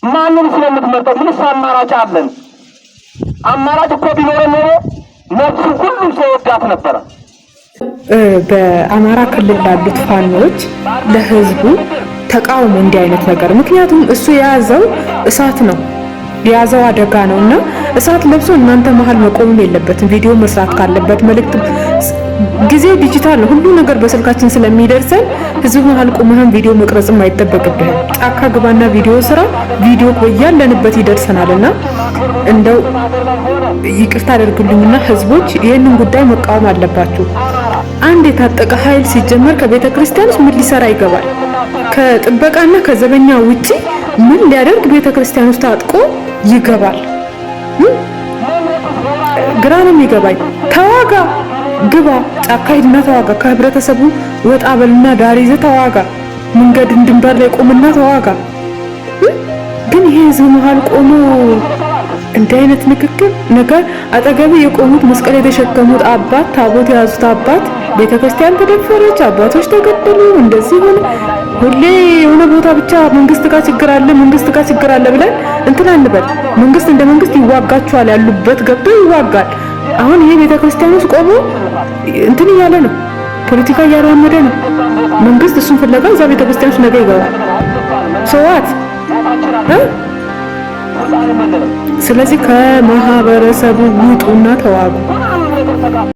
ማንን ስለምትመርጠው ምንስ አማራጭ አለን? አማራጭ እኮ ቢኖረን ኖሮ ነፍሱ ሁሉም ሰው ወዳት ነበረ። በአማራ ክልል ላሉት ፋኖች ለህዝቡ ተቃውሞ እንዲህ አይነት ነገር ምክንያቱም እሱ የያዘው እሳት ነው የያዘው አደጋ ነውና እሳት ለብሶ እናንተ መሃል መቆም የለበትም። ቪዲዮ መስራት ካለበት መልእክት ጊዜው ዲጂታል ነው። ሁሉ ነገር በስልካችን ስለሚደርሰን ህዝብ መሃል ቆመን ቪዲዮ መቅረጽም አይጠበቅብህም። ጫካ ግባና ቪዲዮ ስራ ቪዲዮ ያለንበት ይደርሰናልና እንደው ይቅርታ አድርጉልኝና ህዝቦች ይሄንን ጉዳይ መቃወም አለባችሁ። አንድ የታጠቀ ኃይል ሲጀመር ከቤተ ክርስቲያንስ ምን ሊሰራ ይገባል? ከጥበቃና ከዘበኛ ውጪ ምን ሊያደርግ ቤተ ክርስቲያን ውስጥ ታጥቆ ይገባል? ግራ ነው የሚገባኝ። ተዋጋ፣ ግባ፣ ጫካ ሂድና ተዋጋ። ከህብረተሰቡ ወጣ በልና ዳር ይዘህ ተዋጋ። መንገድ ድንበር ላይ ቆምና ተዋጋ። ግን ይሄ ህዝብ መሃል ቆሞ እንዲህ አይነት ንግግር ነገር አጠገብ የቆሙት መስቀል የተሸከሙት አባት ታቦት የያዙት አባት ቤተክርስቲያን ተደፈረች፣ አባቶች ተገደሉ፣ እንደዚህ ሆነ። ሁሌ የሆነ ቦታ ብቻ መንግስት ጋር ችግር አለ መንግስት ጋር ችግር አለ ብለን እንትን አንበል። መንግስት እንደ መንግስት ይዋጋቸዋል፣ ያሉበት ገብቶ ይዋጋል። አሁን ይሄ ቤተክርስቲያን ውስጥ ቆሞ እንትን እያለ ነው፣ ፖለቲካ እያራመደ ነው። መንግስት እሱን ፍለጋ እዛ ቤተክርስቲያን ውስጥ ነገ ይገባል። ሰዋት ስለዚህ ከማህበረሰቡ ውጡና ተዋጉ።